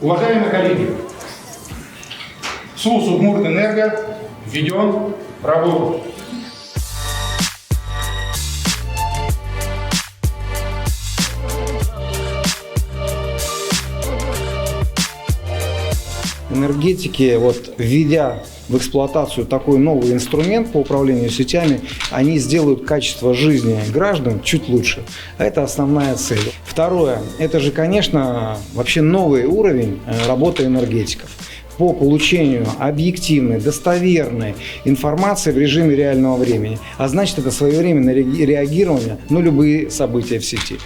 Уважаемые коллеги, СУС Удмуртэнерго введен в работу. Энергетики, введя в эксплуатацию такой новый инструмент по управлению сетями, они сделают качество жизни граждан чуть лучше. Это основная цель. Второе, это же, конечно, вообще новый уровень работы энергетиков по получению объективной, достоверной информации в режиме реального времени. А значит, это своевременное реагирование на любые события в сети.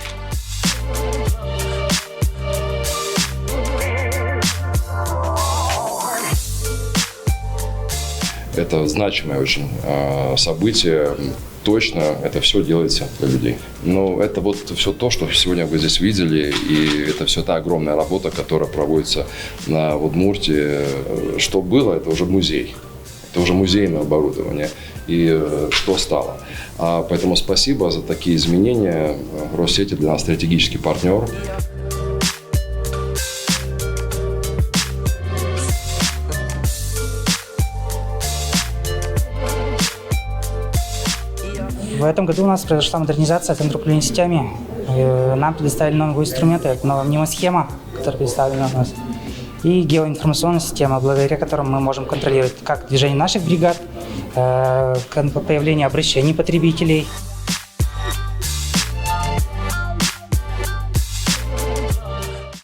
Это значимое очень событие. Точно это все делается для людей. Но это все то, что сегодня вы здесь видели, и это все та огромная работа, которая проводится в Удмуртии. Что было, это уже музей. Это уже музейное оборудование. И что стало. Поэтому спасибо за такие изменения. Россети для нас стратегический партнер. В этом году у нас произошла модернизация Центра управления сетями. Нам предоставили новые инструменты, это новая мнемосхема, которая представлена у нас, и геоинформационная система, благодаря которым мы можем контролировать как движение наших бригад, появление обращений потребителей.